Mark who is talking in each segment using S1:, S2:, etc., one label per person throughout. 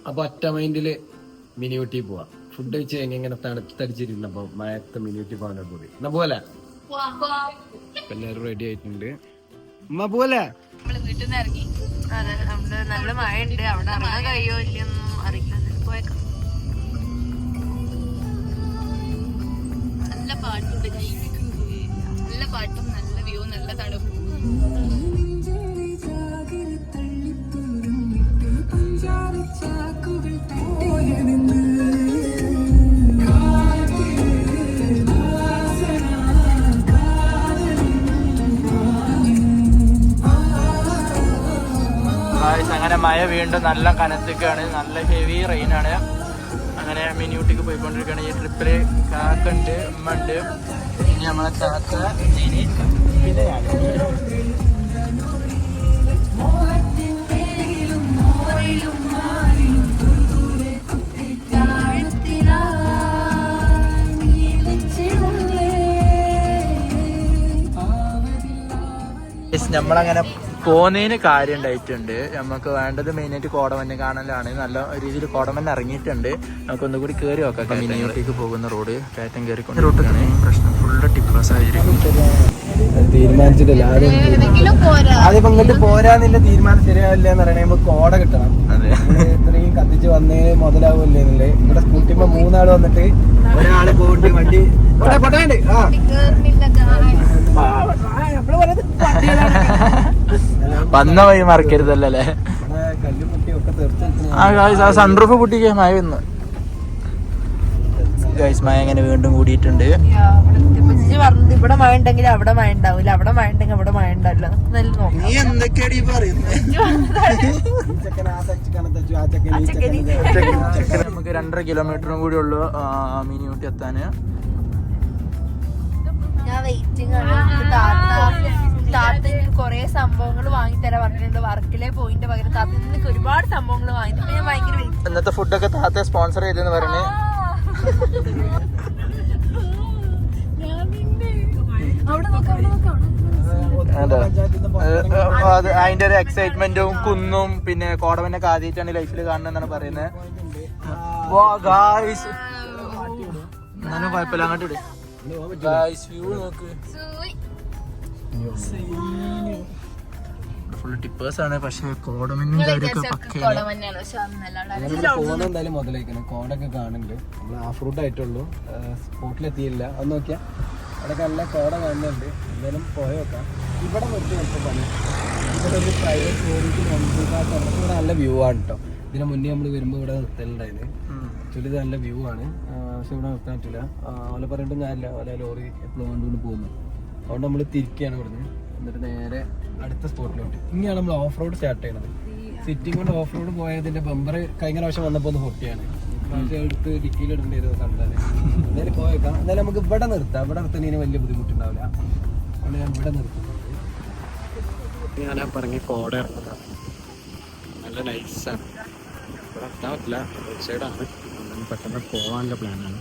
S1: അപ്പൊ ഒറ്റ മൈൻഡില് മിനി ഊട്ടി പോവാ. ഫുഡ് കഴിച്ച് എങ്ങനെ തണുത്തടിച്ചിരുന്നപ്പോ മഴത്ത് മിനി ഊട്ടി പോകാനോട് കൂടി എന്നാ പോലെ എല്ലാരും റെഡി ആയിട്ടുണ്ട്. ഉമ്മ പോലെ
S2: വീട്ടിൽ നിന്ന് ഇറങ്ങി. അതെ, നമ്മള് നല്ല മഴ ഉണ്ട്. അവിടെ ഇറങ്ങാൻ കഴിയോ ഇല്ലയൊന്നും അറിയില്ല. പോയേക്കാം. നല്ല പാട്ടുണ്ട്, നല്ല പാട്ടും നല്ല വ്യൂ, നല്ല തണുപ്പും.
S3: അങ്ങനെ മഴ വീണ്ടും നല്ല കനത്തേക്കാണ്, നല്ല ഹെവി റെയിനാണ്. അങ്ങനെ മിനി ഊട്ടിക്ക് പോയിക്കൊണ്ടിരിക്കുകയാണ്. ഈ ട്രിപ്പില് കാക്കുണ്ട്, ഉമ്മ ഉണ്ട്, പിന്നെ നമ്മളെ ചാക്ക, പിന്നെ നമ്മളങ്ങനെ പോകുന്നതിന് കാര്യം ഉണ്ടായിട്ടുണ്ട്. നമുക്ക് വേണ്ടത് മെയിനായിട്ട് കോടമഞ്ഞ് കാണലാണ്. നല്ല രീതിയിൽ കോടമഞ്ഞ് ഇറങ്ങിയിട്ടുണ്ട്. നമുക്ക് ഒന്നും കൂടി കയറി നോക്കാം. മിനി ഊട്ടിക്ക് പോകുന്ന റോഡ് കയറ്റം കയറിക്കൊണ്ട് റൂട്ടാണ് പ്രശ്നം. ഫുള്ള് ടിപ്പേഴ്സ് ആയിരിക്കും.
S1: തീരുമാനിച്ചിട്ടില്ല ആദ്യം ഇങ്ങോട്ട് പോരാന്നില്ല തീരുമാനം ശരിയാവില്ല എന്ന് പറയണേ. നമുക്ക് കോട കിട്ടണം.
S3: അതെ,
S1: ഇത്രയും കത്തിച്ച് വന്നേ മുതലാവില്ലേ എന്നല്ലേ. ഇവിടെ സ്കൂട്ടിമ്മ 3 ആള് വന്നിട്ട് ഒരാള് പോയിട്ട് വണ്ടി
S3: വന്ന വഴി മറക്കരുതല്ലേ. ആ സൺറൂഫ് പൊട്ടിക്ക് മഴ വന്നു. മഴ അങ്ങനെ വീണ്ടും കൂടിയിട്ടുണ്ട്.
S2: ഇവിടെ മഴ ഉണ്ടെങ്കിൽ അവിടെ മഴ ഉണ്ടാവില്ല, അവിടെ മഴ ഉണ്ടെങ്കിൽ അവിടെ മഴ ഉണ്ടാവില്ല.
S3: നമുക്ക് 2.5 കിലോമീറ്ററും കൂടി ഉള്ളു മിനി ഊട്ടി എത്താന്.
S2: ഞാൻ വെയിറ്റിംഗ് ആണ്. താത്ത കൊറേ സംഭവങ്ങൾ വാങ്ങിത്തരാൻ പറഞ്ഞിട്ടുണ്ട്. വർക്കിലെ പോയിന്റ് പകരം താത്ത എനിക്ക് ഒരുപാട് സംഭവങ്ങൾ വാങ്ങി. ഞാൻ ഭയങ്കര
S3: ഇന്നത്തെ ഫുഡൊക്കെ താത്ത സ്പോൺസർ ചെയ്തെന്ന് പറഞ്ഞ് അതിന്റെ ഒരു എക്സൈറ്റ്മെന്റും കുന്നും പിന്നെ കോടമഞ്ഞൊക്കെ ആദ്യമായിട്ടാണ് ലൈഫിൽ കാണുന്നതെന്നാണ് പറയുന്നത്. എന്നാലും കുഴപ്പമില്ല, അങ്ങോട്ട് ഇട്. വ്യൂ നോക്ക്, ഫുള്ള് ടിപ്പേഴ്സ് ആണ്. പക്ഷെ കോടമഞ്ഞും കാര്യമൊക്കെ
S1: എന്തായാലും മുതലേക്കണം. കോടൊക്കെ കാണുന്നുണ്ട്. നമ്മൾ ഹാഫ് റൂട്ട് ആയിട്ടുള്ളൂ, സ്പോട്ടിലെത്തിയില്ല. അത് നോക്കിയാൽ അവിടെ നല്ല കോട കാണുന്നുണ്ട്. എന്തായാലും പോയി നോക്കാം. ഇവിടെ നിർത്തി നമുക്ക് പണി. ഇവിടെ ഒരു പ്രൈവറ്റ് ടൂറിസ്റ്റ് ഇവിടെ നല്ല വ്യൂ ആണ് കേട്ടോ. ഇതിന് മുന്നേ നമ്മൾ വരുമ്പോൾ ഇവിടെ നിർത്തലുണ്ടായിരുന്നു. ആക്ച്വലി ഇത് നല്ല വ്യൂ ആണ്. പക്ഷെ ഇവിടെ നിർത്താൻ പറ്റില്ല. ഓലെ പറഞ്ഞിട്ടും കാര്യമില്ല. ഓലെ ലോറി എപ്പോഴും കൊണ്ടുകൊണ്ട് പോകുന്നു. അതുകൊണ്ട് നമ്മൾ തിരിക്കുകയാണ് ഇവിടുന്ന്. എന്നിട്ട് നേരെ അടുത്ത സ്പോട്ടിലോട്ട്. ഇങ്ങനെയാണ് നമ്മൾ ഓഫ് റോഡ് സ്റ്റാർട്ട് ചെയ്യണത്. സിറ്റിംഗ് കൊണ്ട് ഓഫ് റോഡ് പോയതിന്റെ ബമ്പർ കഴിഞ്ഞ പ്രാവശ്യം വന്നപ്പോൾ ഒന്ന് പൊട്ടിയാണ്. പ്രാവശ്യം എടുത്ത് ഡിക്കിയിലിടേണ്ടിയിരുന്നു കണ്ടാല്. എന്തായാലും പോയേക്കാം. എന്നാലും നമുക്ക് ഇവിടെ നിർത്താം. ഇവിടെ നിർത്തുന്നതിന് വലിയ ബുദ്ധിമുട്ടുണ്ടാവില്ല. അതുകൊണ്ട് ഞാൻ ഇവിടെ നിർത്തുന്നുണ്ട്. ഞാനാ പറഞ്ഞ കോട ഇറങ്ങുന്നത് നല്ല നൈസാണ്. ഇവിടെ എത്താൻ പറ്റില്ല, റോഡ് സൈഡാണ്. പെട്ടെന്ന് പോകാനുള്ള പ്ലാനാണ്.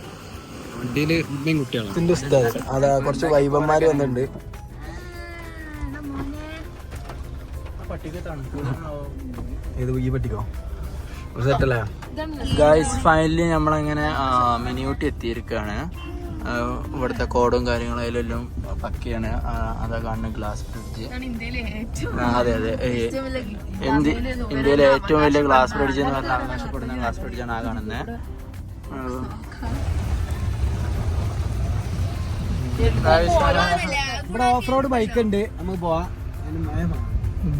S1: വണ്ടിയില് ഉമ്മയും കുട്ടികളാണ്. അതാ കുറച്ച് വൈബന്മാര് വന്നിട്ടുണ്ട്. ഏത് ഈ പട്ടിക്കോ സെറ്റല്ലേ
S3: ഗൈസ്? ഫൈനലി നമ്മളങ്ങനെ മിനി ഊട്ടി എത്തിയിരിക്കുകയാണ്. ഇവിടുത്തെ കോഡും കാര്യങ്ങളും അതിലെല്ലാം പക്കയാണ്. അതാ കാണുന്ന ഗ്ലാസ് ബ്രിഡ്ജ്. അതെ അതെ, ഇന്ത്യയിലെ ഏറ്റവും വലിയ ഗ്ലാസ് ബ്രിഡ്ജ് എന്ന് പറഞ്ഞാൽ അവകാശപ്പെടുന്ന ഗ്ലാസ് ബ്രിഡ്ജാണ് ആ കാണുന്നത്.
S1: ഇവിടെ ഓഫ് റോഡ് ബൈക്ക് ഉണ്ട്, നമുക്ക് പോവാം.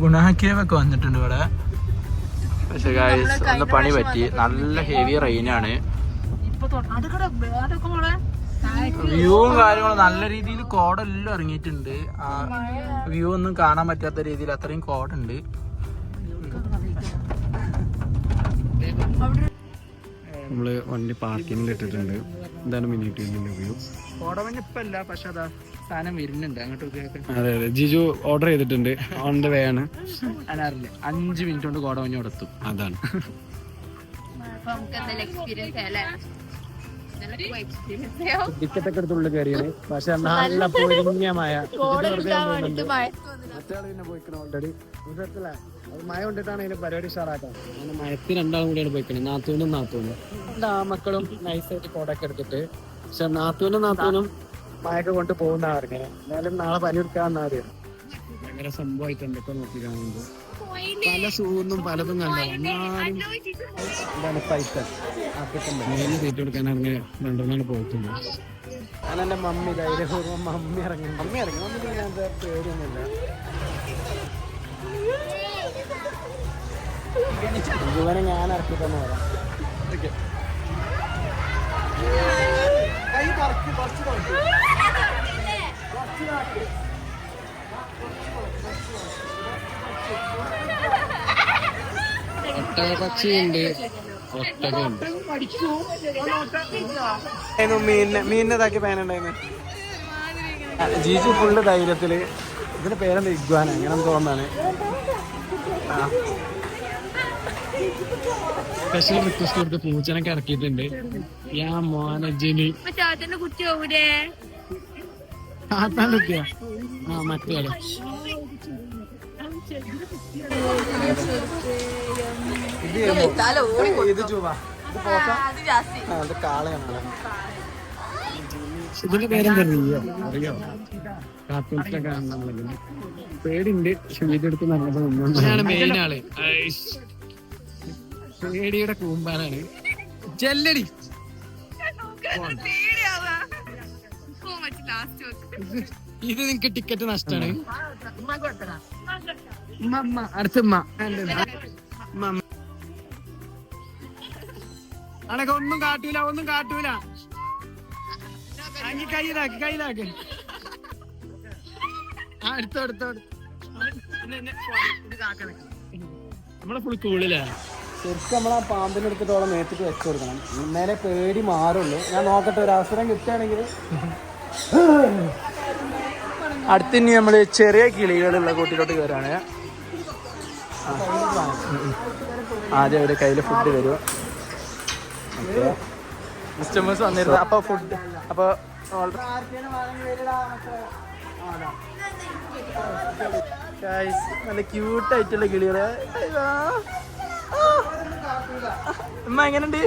S3: ഗുണാക്കേവൊക്കെ വന്നിട്ടുണ്ട് ഇവിടെ. പക്ഷെ ഗൈസ് ഒന്ന് പണി പറ്റി. നല്ല ഹെവി റെയിനാണ്. വ്യൂവും കാര്യങ്ങളും നല്ല രീതിയിൽ കോടെല്ലാം ഇറങ്ങിയിട്ടുണ്ട്. വ്യൂ ഒന്നും കാണാൻ പറ്റാത്ത രീതിയിൽ അത്രയും കോടുണ്ട്.
S1: നമ്മള് വണ്ടി പാർക്കിങ്ങിൽ ഇട്ടിട്ടുണ്ട്. എന്താണ് മിനി ഊട്ടിന്റെ വ്യൂ.
S3: കോടമഞ്ഞ് ഇപ്പൊ അല്ല, പക്ഷെ അതാ സാധനം വരുന്നുണ്ട് അങ്ങോട്ട്.
S1: അതെ അതെ, ജിജു ഓർഡർ ചെയ്തിട്ടുണ്ട്. ഓൺ ദ വേ ആണ്.
S3: അതിനറിയില്ല, 5 മിനിറ്റ് കൊണ്ട് കോടമഞ്ഞ് കൊടുത്തു.
S1: അതാണ് ടിക്കറ്റ് ഒക്കെ എടുത്തുള്ളിൽ കയറിയത്. പക്ഷെ നല്ല പൊരിഞ്ഞ മഴ. മറ്റേ പിന്നെ പോയിക്കണം ഓൾറെഡി. അത് മഴ കൊണ്ടിട്ടാണ് അതിന്റെ പരിപാടി ഉഷാറാക്കാം. അങ്ങനെ മഴത്ത് രണ്ടാളും കൂടിയാണ് പോയിക്കുന്നത്, നാത്തൂനും. എല്ലാ മക്കളും നൈസായിട്ട് കോടൊക്കെ എടുത്തിട്ട്. പക്ഷെ നാത്തൂനും മഴയൊക്കെ കൊണ്ട് പോകുന്ന പറഞ്ഞത്. എന്നാലും നാളെ പനി എടുക്കാന്നാ അറിയാം. ഭയങ്കര സംഭവമായിട്ടുണ്ട് ഇപ്പൊ നോക്കി കാണുമ്പോൾ. പല ഷൂന്നും പലതും കണ്ടോ. എന്നാലും ഇതാണ് പൈസ മെയിന് തീറ്റ കൊടുക്കാനാണ് രണ്ടെണ്ണമാണ് പോയിട്ടുണ്ട്. ഞാൻ എന്റെ മമ്മി ധൈര്യപൂർവ്വം മമ്മി ഇറങ്ങി മമ്മിക്ക് പേടിയൊന്നുമില്ല. ഇവനെ ഞാൻ ഇറക്കി തന്നെ വരാം. ഒട്ടകപ്പക്ഷിയുണ്ട്, ഒട്ടകമുണ്ട്. മീനിനെ ഇതാക്കി പേനുണ്ടായിരുന്നു. ജീജു ഫുള്ള് ധൈര്യത്തില്. ഇതിന്റെ പേരെന്താ ഇഗ്വാന അങ്ങനെ തോന്നാണ്. സ്പെഷ്യൽ റിക്വസ്റ്റ് കൊടുത്ത് പൂച്ചനൊക്കെ ഇറക്കിയിട്ടുണ്ട്. ഞാൻ മോനജിന് മറ്റേ ഇത് ചൂവ അത് കാളയാണ്. ഇതിന്റെ പേരെന്താ അറിയോ? കാർട്ടൂൺസിലൊക്കെ കാണുന്ന പേടിണ്ട്. വീടെടുത്ത് നല്ലതാണ്. മെയിൻ ആള് പേടിയുടെ കൂമ്പാനാണ്. ജല്ലടി ഇത് നിങ്ങക്ക് ടിക്കറ്റ് നഷ്ടാണ്. അടുത്തമ്മ അണക്കെ ഒന്നും കാട്ടൂല. കയ്യിലാക്ക്. അടുത്തോ നമ്മളെ ഫുൾ കൂളിലാ. ശരിക്കും നമ്മളാ പാമ്പിനെ എടുത്തിട്ടോളം മേത്തിട്ട് വെച്ചു കൊടുക്കണം, ഇന്നലെ പേടി മാറുള്ളൂ. ഞാൻ നോക്കട്ടെ, ഒരു അവസരം കിട്ടുകയാണെങ്കിൽ.
S3: അടുത്തിനി നമ്മള് ചെറിയ കിളികളുള്ള കൂട്ടിലോട്ട് കയറാണ്. ആദ്യം അവരുടെ കയ്യിൽ ഫുഡ് വരും. കസ്റ്റമേഴ്സ് വന്നിരുന്നു. അപ്പൊ ഫുഡ് നല്ല ക്യൂട്ടായിട്ടുള്ള കിളികള്. ഉമ്മ എങ്ങനെയുണ്ട്?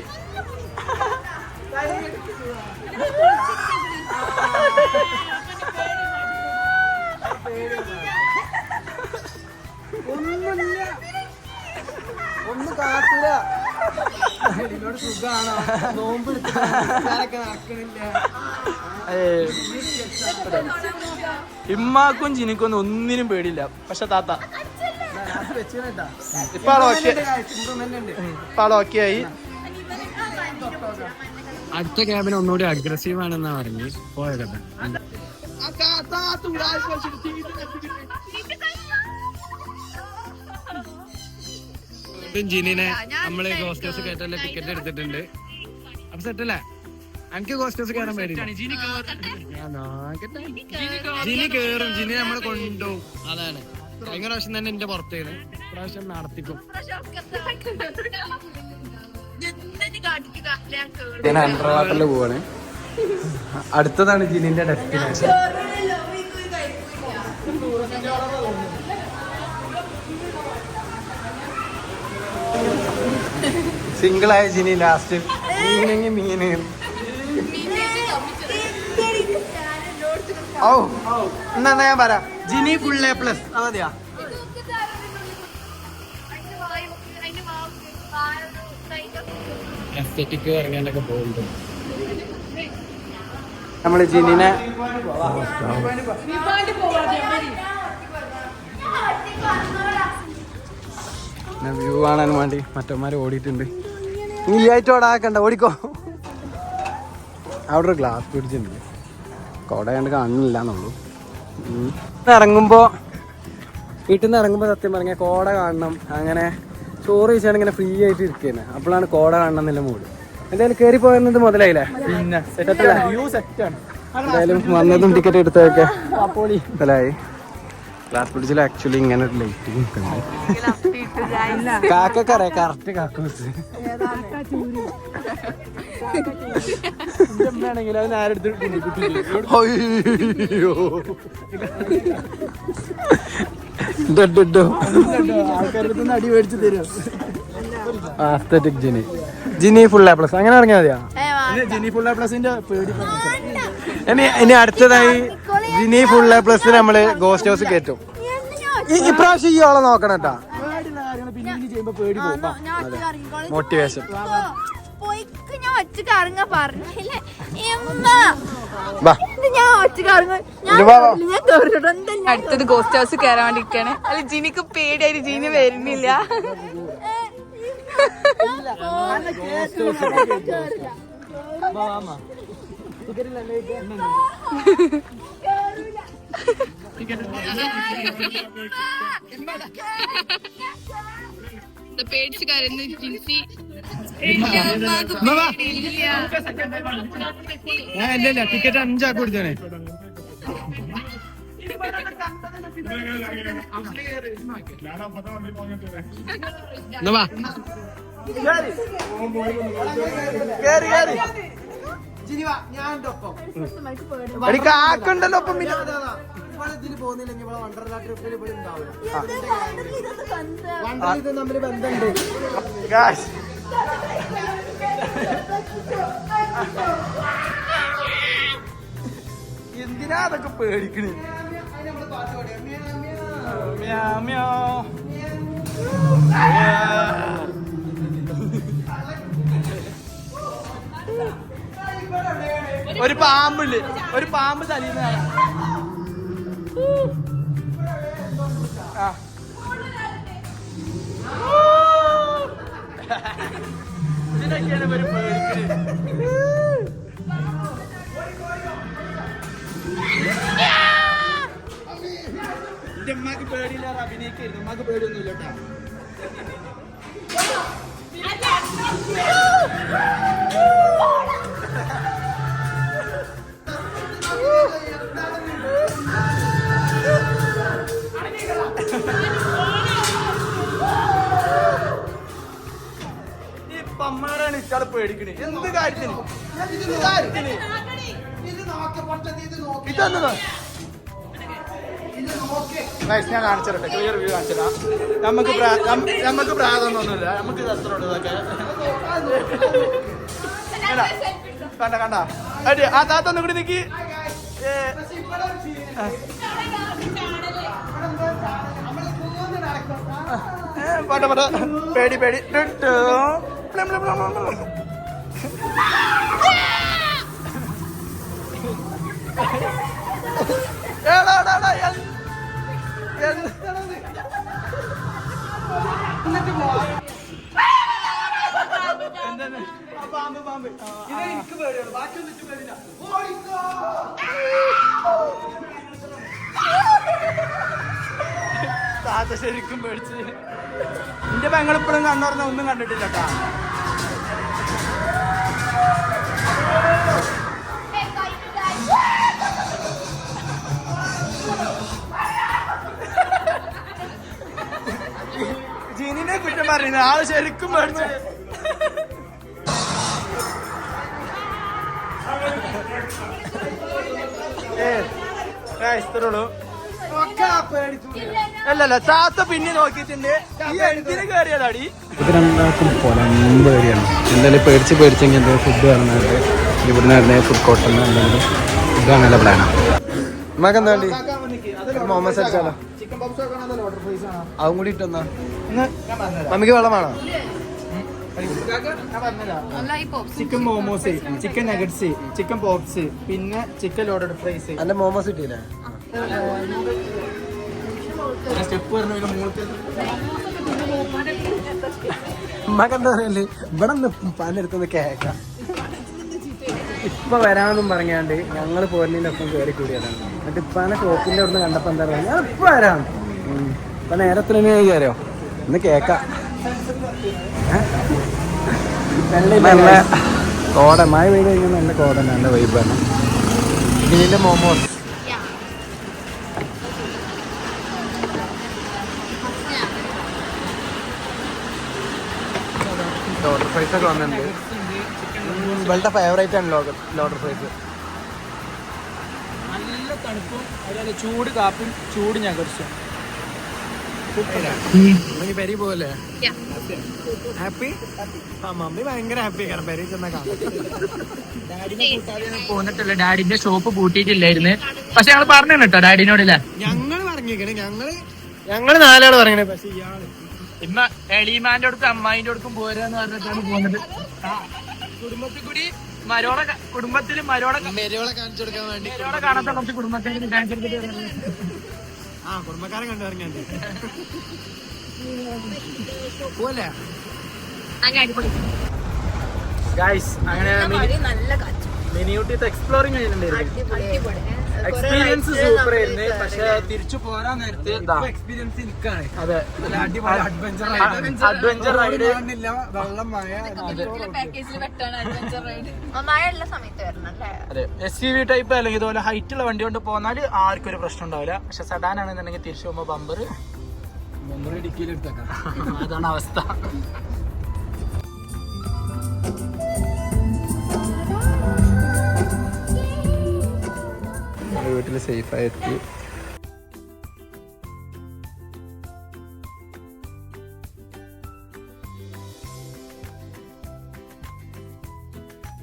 S1: ഒന്നും കാട്ടില്ല. സുഖാണോ? നോമ്പ് നടക്കണില്ല.
S3: ഇമ്മാക്കും ജിനിക്കൊന്നും ഒന്നിനും പേടിയില്ല. പക്ഷെ താത്ത ഇപ്പൊ ഓക്കെ ആയി.
S1: അടുത്ത ക്യാബിന് ഒന്നുകൂടി അഗ്രസീവ് ആണെന്നാ പറഞ്ഞ് പോയതൊക്കെ. ജിനിനെ നമ്മള് ഗോസ്റ്റേഴ്സ് കേട്ടല്ലേ ടിക്കറ്റ് എടുത്തിട്ടുണ്ട്. അപ്പൊ സെറ്റല്ലേ? എനിക്ക് ഗോസ്റ്റേഴ്സ് കയറാൻ പേടില്ല. ജിനി കേറും, ജിനി നമ്മള് കൊണ്ടുപോകും. അതാണ് കഴിഞ്ഞ പ്രാവശ്യം തന്നെ എന്റെ പുറത്തേന്ന്. പ്രാവശ്യം നടത്തിക്കും. ഞാൻ അണ്ടർ വാട്ടറിൽ പോവാണ്. അടുത്തതാണ് ജിനിന്റെ ഡെസ്റ്റിനേഷൻ. സിംഗിളായ ജിനി ലാസ്റ്റ് മീന്. ഓ എന്നാ ഞാൻ പറയാം, ജിനി ഫുൾ A+. മതിയാ? എസ്തെറ്റിക് ഇറങ്ങാനൊക്കെ പോകുന്നുണ്ട്. നമ്മള് ജിനിനെ വ്യൂ കാണാൻ വേണ്ടി മറ്റന്മാര് ഓടിയിട്ടുണ്ട്. നീ ആയിട്ട് ഓടാക്കണ്ട, ഓടിക്കോ. അവിടെ ഒരു ഗ്ലാസ് പിടിച്ചിട്ടുണ്ട്. കോട കണ്ട് കാണുന്നില്ല എന്നുള്ളൂ. വീട്ടിൽ നിന്ന് ഇറങ്ങുമ്പോൾ സത്യം പറഞ്ഞാൽ കോട കാണണം. അങ്ങനെ ചോറ് കഴിച്ചാണ് ഇങ്ങനെ ഫ്രീ ആയിട്ട് ഇരിക്കുന്നത്. അപ്പോഴാണ് കോട കാണണം എന്നുള്ള മൂഡ്. എന്തായാലും കയറി പോയത് മുതലായില്ലേ? പിന്നെ എന്തായാലും വന്നതും ടിക്കറ്റ് എടുത്തതൊക്കെ മുതലായി. ഗ്ലാസ് ബ്രിഡ്ജിൽ ആക്ച്വലി ഇങ്ങനെ ഒരു ലൈറ്റിംഗ് ഒക്കെ ഉണ്ട്. കാക്കറിയാം കറക്റ്റ് കാക്കോസ്. ാണെങ്കിൽ അത് നേരെടുത്ത് ആൾക്കാരുടെ അടി മേടിച്ച് തരും. Aesthetic Jini. Jini full A+. അങ്ങനെ ഇറങ്ങിയാൽ മതിയാ. ജിനി ഫുൾ A+ന്റെ പേടി. ഇനി അടുത്തതായി ജിനി ഫുൾ A+ നമ്മള് ഗോസ്റ്റ് ഹൗസ് കയറ്റും. ഇപ്രാവശ്യം ഈ ഓളെ നോക്കണം കേട്ടാ. മോട്ടിവേഷൻ.
S2: അടുത്തത് ഗോസ്റ്റ് ഹൗസ് കയറാൻ വേണ്ടിട്ടാണ്. അല്ല ജിനിക്ക് പേടിയായി, ജിനി വരുന്നില്ല. പേടിച്ച് കരയുന്ന ജിൻസി.
S1: ഇല്ല ടിക്കറ്റ് 5 ആക്കി കൊടുത്തേനെ. ആക്കണ്ടല്ലോ ഒപ്പം പോകുന്നില്ലെങ്കിൽ വണ്ടർലാ ട്രിപ്പിൽ ഇവിടെ ഉണ്ടാവില്ല. ഇത് തമ്മിൽ ബന്ധമുണ്ട്. എന്തിനാ അതൊക്കെ പേടിക്കണേ? ഒരു പാമ്പില്ലേ, ഒരു പാമ്പ് തലീന്നാണ്. ഇതിനൊക്കെയാണ് ഒരു പേടിക്കണേ. എന്റെ ഉമ്മാക്ക് പേടിയില്ലാതെ അഭിനയിക്കരുത്. ഉമ്മാക്ക് പേടിയൊന്നുമില്ല കേട്ടാ. ഈ പമ്മാരാണ് ഇച്ചാള് പേടിക്കണേ. എന്ത് കാര്യത്തിന്? ഇതൊന്നു ഞാൻ കാണിച്ചിട്ടെ. Clear view കാണിച്ചിട്ടാ. നമുക്ക് പ്രാതൊന്നുമില്ല. നമുക്ക് അത്രയുണ്ട് ഇതൊക്കെ. കണ്ട കണ്ട അടി ആ താത്തൊന്നും കൂടി നിക്ക്. പാട്ട പാട്ട പേടി പേടി. പാമ്പ് പാമ്പ് ഇത് എനിക്ക് പേടിയാണ്. ബാക്കിയൊന്നും എനിക്ക് പേടിയില്ല. താത്ത ശരിക്കും പേടിച്ച്. എന്റെ പെങ്ങളിപ്പോഴും കണ്ണുറന്ന ഒന്നും കണ്ടിട്ടില്ല കേട്ടാ. ജീനിനെ കുറ്റം പറയുന്നത് ആള് ശരിക്കും പേടിച്ച്. ഇത്രയുള്ളൂ. അല്ലല്ല താത്ത പിന്നെ നോക്കിയിട്ടുണ്ട്. എന്തിനു കയറിയതാടി? ഇത് രണ്ടാൾക്കും പൊലമ്പ് കയറിയാണ്. എന്തായാലും പേടിച്ച് പേടിച്ചെങ്കിൽ എന്താ ഫുഡ് പറഞ്ഞാല് ഇവിടുന്ന് തന്നെ ഫുഡ് കോർട്ടിൽ എന്തെങ്കിലും ഫുഡ് അങ്ങനെയുള്ള പ്ലാനാണ്. നമുക്ക് എന്താ വേണ്ടി? മോമോസ് അടിച്ചാലോ? അതും കൂടി ഇട്ടെന്നാ. മമ്മിക്ക് വെള്ളം വേണോ? Chicken momos, chicken nuggets, chicken pops, പിന്നെ ചിക്കൻ ലോഡഡ് ഫ്രൈസ്. അല്ല മോമോസ് കിട്ടിയില്ലേ? സ്റ്റെപ്പ് ഉമ്മക്കെന്താ പറയല്ലേ? ഇവിടെ നിന്ന് പണിയെടുത്തൊന്ന് കേക്കാം. ഇപ്പൊ വരാമെന്നും പറഞ്ഞാണ്ട് ഞങ്ങള് പോരുന്നതിന്റെ ഒപ്പം കയറി കൂടിയതാണ്. എന്നിട്ട് ഇപ്പാനെ ഷോപ്പിന്റെ അവിടെ നിന്ന് കണ്ടപ്പോ എന്താ പറയുക, ഞാൻ ഇപ്പൊ വരാം. ഇപ്പൊ നേരത്തിന് കയറിയോ? ഒന്ന് കേക്കാം. നല്ല കോട, മഴ പെയ്ത് കഴിഞ്ഞാൽ നല്ല കോട, നല്ല വൈബാണ്. ഇതിന്റെ മോമോസ് ലോഡർ ഫ്രൈസ് ഒക്കെ വന്നിട്ടുണ്ട്. ഇവളുടെ ഫേവറേറ്റ് ആണ് ലോഡർ ഫ്രൈസ്. നല്ല തണുപ്പും അതുപോലെ ചൂട് കാപ്പും ചൂട് ഞകർച്ചും. പെരി പോലെ ഹാപ്പി ആ മമ്മി ഭയങ്കര ഹാപ്പി കാരണം പെരി ചെന്ന
S3: പോന്നിട്ടില്ല. ഡാഡിന്റെ ഷോപ്പ് പൂട്ടിയിട്ടില്ലായിരുന്നു. പക്ഷെ ഞങ്ങൾ പറഞ്ഞു കേട്ടോ ഡാഡിനോടില്ലേ,
S1: ഞങ്ങള് പറഞ്ഞേക്കണേ ഞങ്ങള് നാലാള് പറയണേ. പക്ഷെ ഇയാള്
S3: ഇമ്മ എളിമാന്റെ അടുക്കും അമ്മായിന്റെ അടുക്കും പോരാന്ന് പറഞ്ഞിട്ടാണ് പോകുന്നത്. കുടുംബത്തിൽ കൂടി കുടുംബത്തില് മരോടെ
S1: കാണിച്ചു കൊടുക്കാൻ വേണ്ടി
S3: കാണാത്ത കുറച്ച് കുടുംബത്തിൽ കാണിച്ചെടുത്തിട്ട്
S1: ആ കുടുംബക്കാരെ കണ്ടു ഇറങ്ങിയാൽ പോലെ ഗൈസ്. അങ്ങനെ
S2: നല്ല കാറ്റ്,
S1: മിനിയൂട്ടിത്തെ എക്സ്പ്ലോറിംഗ് എക്സ്പീരിയൻസ് സൂപ്പർ ആയിരുന്നു. പക്ഷെ തിരിച്ചു പോരാൻ നേരത്തെ എക്സ്പീരിയൻസ് നിൽക്കാണ്. അതെ, അടിപൊളി അഡ്വഞ്ചർ റൈഡ്. വെള്ളം മഴ
S2: മഴയുള്ള സമയത്ത് വരണം അല്ലേ?
S3: അതെ, SUV ടൈപ്പ് അല്ലെങ്കിൽ ഇതുപോലെ ഹൈറ്റ് ഉള്ള വണ്ടി കൊണ്ട് പോന്നാൽ ആർക്കും ഒരു പ്രശ്നം ഉണ്ടാവില്ല. പക്ഷെ സെഡാൻ ആണെന്നുണ്ടെങ്കിൽ തിരിച്ചു പോകുമ്പോൾ ബമ്പർ
S1: ഡിക്കിയിലെടുത്തേക്കാം.
S3: അതാണ് അവസ്ഥ.
S1: വീട്ടിൽ സേഫായി എത്തി.